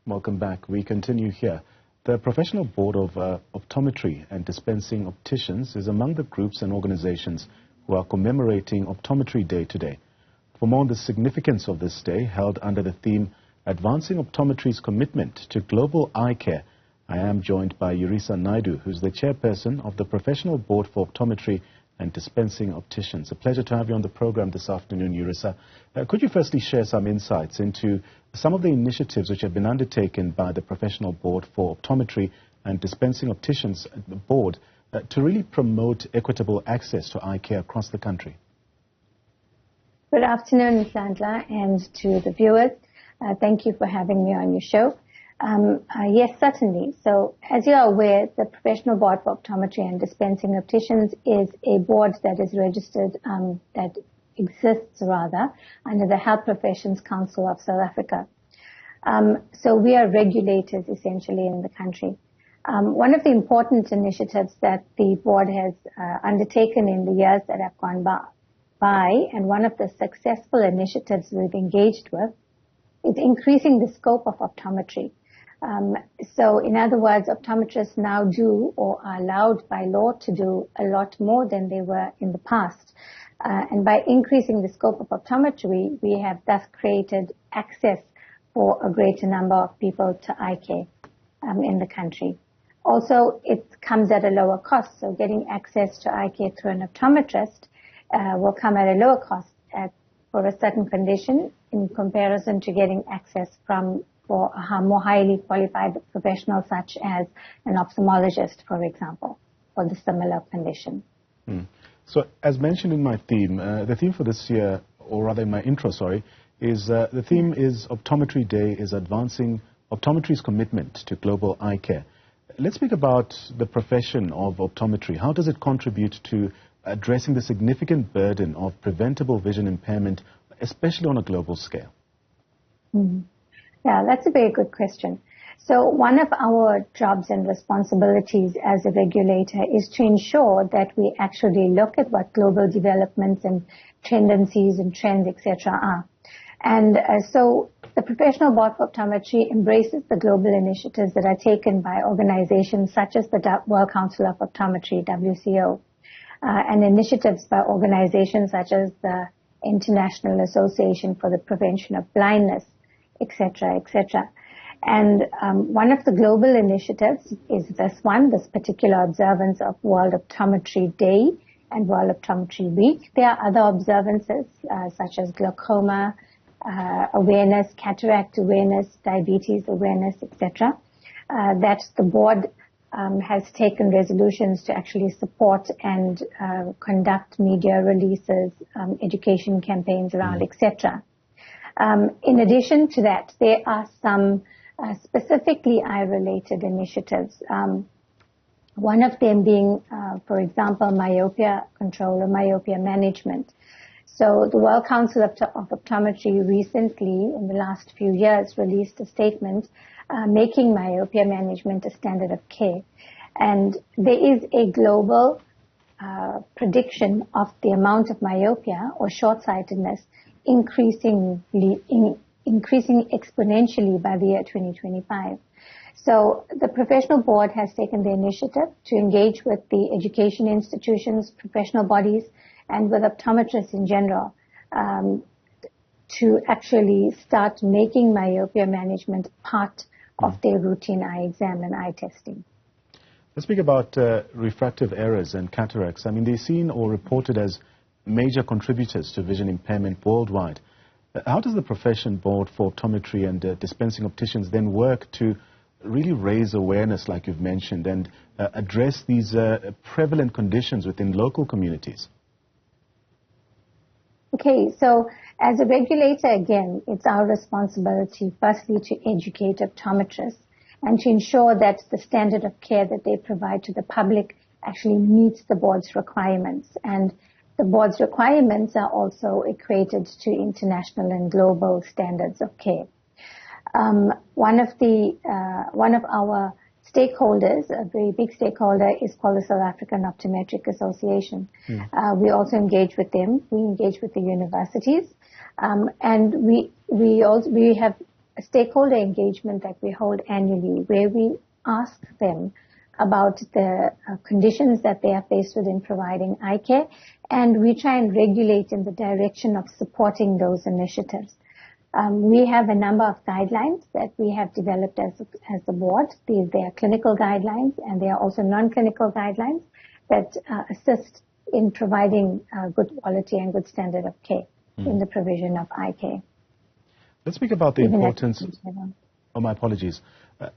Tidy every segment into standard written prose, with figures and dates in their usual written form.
Welcome back. We continue here. The Professional Board of Optometry and Dispensing Opticians is among the groups and organizations who are commemorating Optometry Day today. For more on the significance of this day, held under the theme Advancing Optometry's Commitment to Global Eye Care, I am joined by Yurisa Naidoo, who's the Chairperson of the Professional Board for Optometry and Dispensing Opticians. A pleasure to have you on the program this afternoon, Yurisa. Could you firstly share some insights into some of the initiatives which have been undertaken by the Professional Board for Optometry and Dispensing Opticians board to really promote equitable access to eye care across the country? Good afternoon, Sandra, and to the viewers. Thank you for having me on your show. Yes, certainly. So, as you are aware, the Professional Board for Optometry and Dispensing Opticians is a board that is registered, that exists under the Health Professions Council of South Africa. So we are regulators essentially in the country. One of the important initiatives that the board has undertaken in the years that have gone by, and one of the successful initiatives we've engaged with, is increasing the scope of optometry. So in other words, optometrists now do or are allowed by law to do a lot more than they were in the past. And by increasing the scope of optometry, we have thus created access for a greater number of people to eye care in the country. Also, it comes at a lower cost. So getting access to eye care through an optometrist will come at a lower cost for a certain condition in comparison to getting access for a more highly qualified professional such as an ophthalmologist, for example, for the similar condition. So, as mentioned in my theme, the theme for this year, or rather in my intro, is the theme is Optometry Day is Advancing Optometry's Commitment to Global Eye Care. Let's speak about the profession of optometry. How does it contribute to addressing the significant burden of preventable vision impairment, especially on a global scale? Yeah, that's a very good question. So one of our jobs and responsibilities as a regulator is to ensure that we actually look at what global developments and tendencies and trends, etc. are. And so the Professional Board for Optometry embraces the global initiatives that are taken by organizations such as the World Council of Optometry, WCO, and initiatives by organizations such as the International Association for the Prevention of Blindness, etc., etc. And one of the global initiatives is this particular observance of World Optometry Day and World Optometry Week. There are other observances such as glaucoma awareness, cataract awareness, diabetes awareness, etc., that the board has taken resolutions to actually support and conduct media releases, education campaigns around, etc. In addition to that, there are some specifically eye-related initiatives. One of them being, for example, myopia control or myopia management. So the World Council of Optometry recently, in the last few years, released a statement making myopia management a standard of care. And there is a global prediction of the amount of myopia or short-sightedness increasing exponentially by the year 2025. So the Professional Board has taken the initiative to engage with the education institutions, professional bodies, and with optometrists in general to actually start making myopia management part of their routine eye exam and eye testing. Let's speak about refractive errors and cataracts. I mean, they're seen or reported as major contributors to vision impairment worldwide. How does the Profession Board for Optometry and Dispensing Opticians then work to really raise awareness, like you've mentioned, and address these prevalent conditions within local communities? Okay, so as a regulator, again, it's our responsibility firstly to educate optometrists and to ensure that the standard of care that they provide to the public actually meets the board's requirements. And the board's requirements are also equated to international and global standards of care. One of our stakeholders, a very big stakeholder, is called the South African Optometric Association. We also engage with them. We engage with the universities, and we have stakeholder engagement that we hold annually, where we ask them about the conditions that they are faced with in providing eye care, and we try and regulate in the direction of supporting those initiatives. We have a number of guidelines that we have developed as the board. They are clinical guidelines, and they are also non-clinical guidelines that assist in providing good quality and good standard of care in the provision of eye care. Let's speak about the importance. Oh, my apologies.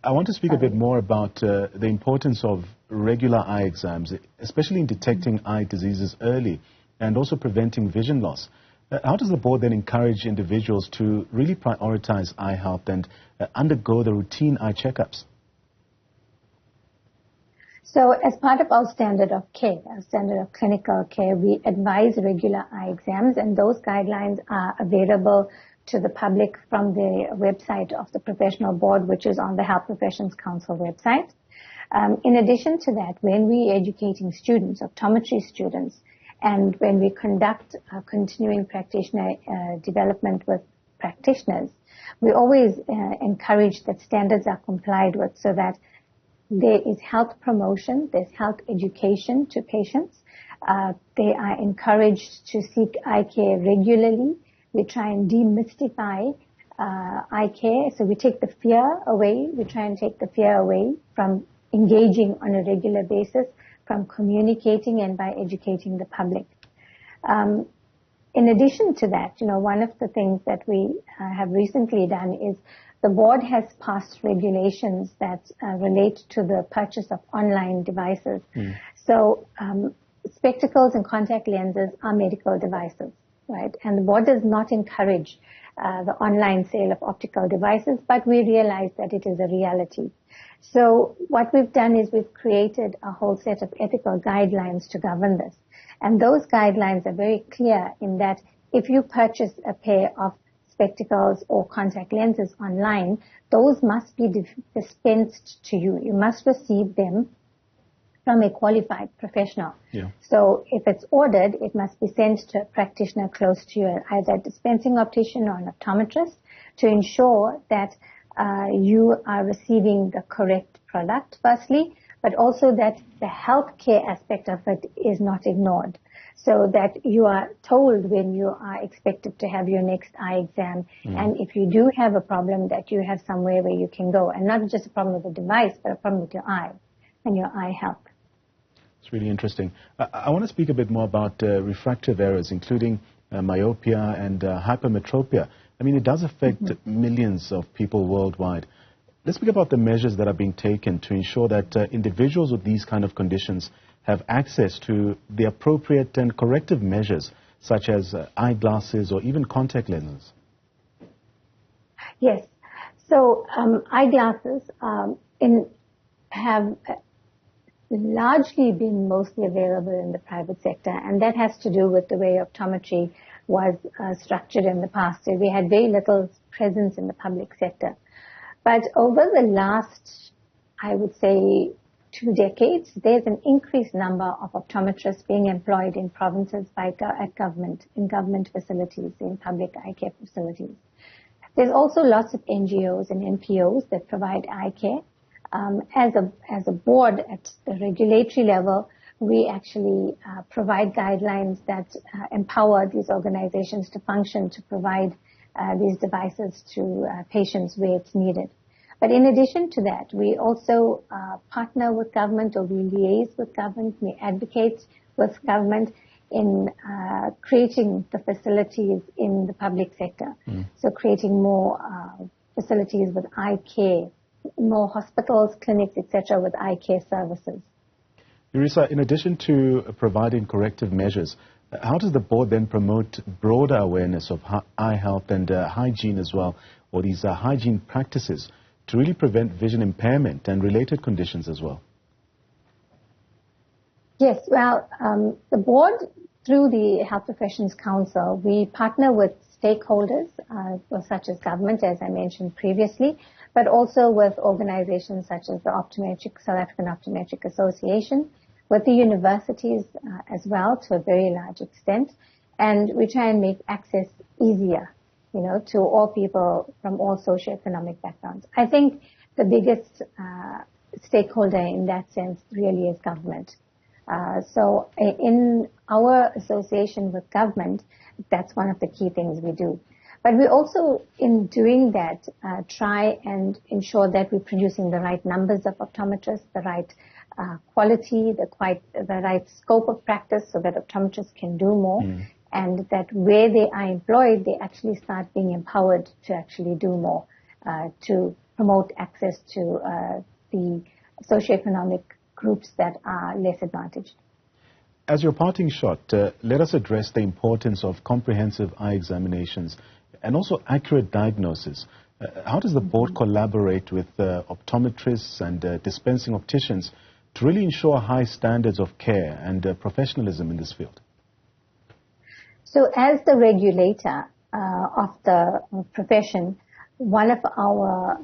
I want to speak a bit more about the importance of regular eye exams, especially in detecting eye diseases early and also preventing vision loss. How does the board then encourage individuals to really prioritize eye health and undergo the routine eye checkups? So as part of our standard of care, our standard of clinical care, we advise regular eye exams, and those guidelines are available to the public from the website of the professional board, which is on the Health Professions Council website. In addition to that, when we are educating students, optometry students, and when we conduct continuing practitioner development with practitioners, we always encourage that standards are complied with so that there is health promotion, there's health education to patients. They are encouraged to seek eye care regularly. We try and demystify eye care, so we take the fear away. We try and take the fear away from engaging on a regular basis, from communicating and by educating the public. In addition to that, one of the things that we have recently done is the board has passed regulations that relate to the purchase of online devices. So spectacles and contact lenses are medical devices, right? And the board does not encourage the online sale of optical devices, but we realize that it is a reality. So what we've done is we've created a whole set of ethical guidelines to govern this. And those guidelines are very clear in that if you purchase a pair of spectacles or contact lenses online, those must be dispensed to you. You must receive them from a qualified professional. Yeah. So if it's ordered, it must be sent to a practitioner close to you, either a dispensing optician or an optometrist, to ensure that you are receiving the correct product, firstly, but also that the healthcare aspect of it is not ignored. So that you are told when you are expected to have your next eye exam. And if you do have a problem, that you have somewhere where you can go. And not just a problem with the device, but a problem with your eye and your eye health. It's really interesting. I want to speak a bit more about refractive errors, including myopia and hypermetropia. I mean, it does affect millions of people worldwide. Let's speak about the measures that are being taken to ensure that individuals with these kind of conditions have access to the appropriate and corrective measures, such as eyeglasses or even contact lenses. Yes. So eyeglasses have largely been mostly available in the private sector, and that has to do with the way optometry was structured in the past. So we had very little presence in the public sector. But over the last, I would say, 2 decades, there's an increased number of optometrists being employed in provinces in government facilities, in public eye care facilities. There's also lots of NGOs and NPOs that provide eye care. As a board at the regulatory level, we actually provide guidelines that empower these organizations to function, to provide these devices to patients where it's needed. But in addition to that, we also partner with government, or we liaise with government, we advocate with government in creating the facilities in the public sector. So creating more facilities with eye care, more hospitals, clinics, etc., with eye care services. Yurisa, in addition to providing corrective measures, how does the board then promote broader awareness of eye health and hygiene as well, or these hygiene practices, to really prevent vision impairment and related conditions as well? Yes, well, the board, through the Health Professions Council, we partner with stakeholders, such as government, as I mentioned previously, but also with organizations such as the South African Optometric Association, with the universities as well, to a very large extent, and we try and make access easier to all people from all socioeconomic backgrounds. I think the biggest stakeholder in that sense really is government. So in our association with government, that's one of the key things we do. But we also, in doing that, try and ensure that we're producing the right numbers of optometrists, the right quality, the right scope of practice so that optometrists can do more, and that where they are employed, they actually start being empowered to actually do more, to promote access to the socioeconomic groups that are less advantaged. As your parting shot, let us address the importance of comprehensive eye examinations and also accurate diagnosis. How does the board collaborate with optometrists and dispensing opticians to really ensure high standards of care and professionalism in this field? So as the regulator of the profession, one of our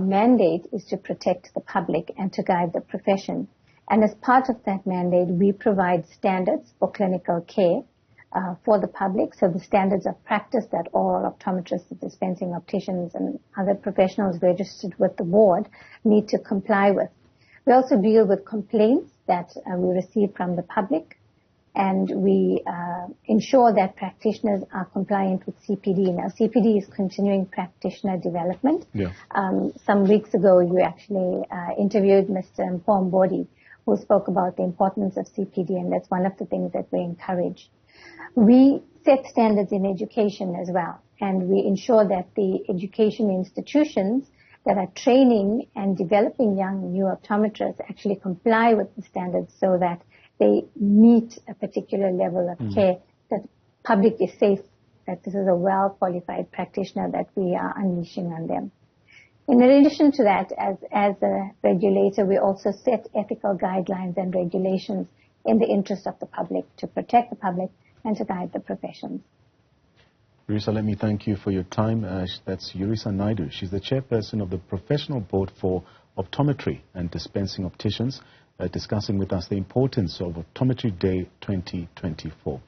mandate is to protect the public and to guide the profession. And as part of that mandate, we provide standards for clinical care for the public. So the standards of practice that all optometrists, dispensing opticians, and other professionals registered with the board need to comply with. We also deal with complaints that we receive from the public, and we ensure that practitioners are compliant with CPD. Now, CPD is continuing practitioner development. Yeah. Some weeks ago, you actually interviewed Mr. Mpom, who spoke about the importance of CPD, and that's one of the things that we encourage. We set standards in education as well, and we ensure that the education institutions that are training and developing young new optometrists actually comply with the standards so that they meet a particular level of care, that the public is safe, that this is a well-qualified practitioner that we are unleashing on them. In addition to that, as a regulator, we also set ethical guidelines and regulations in the interest of the public, to protect the public and to guide the professions. Yurisa, let me thank you for your time. That's Yurisa Naidoo. She's the chairperson of the Professional Board for Optometry and Dispensing Opticians, discussing with us the importance of Optometry Day 2024.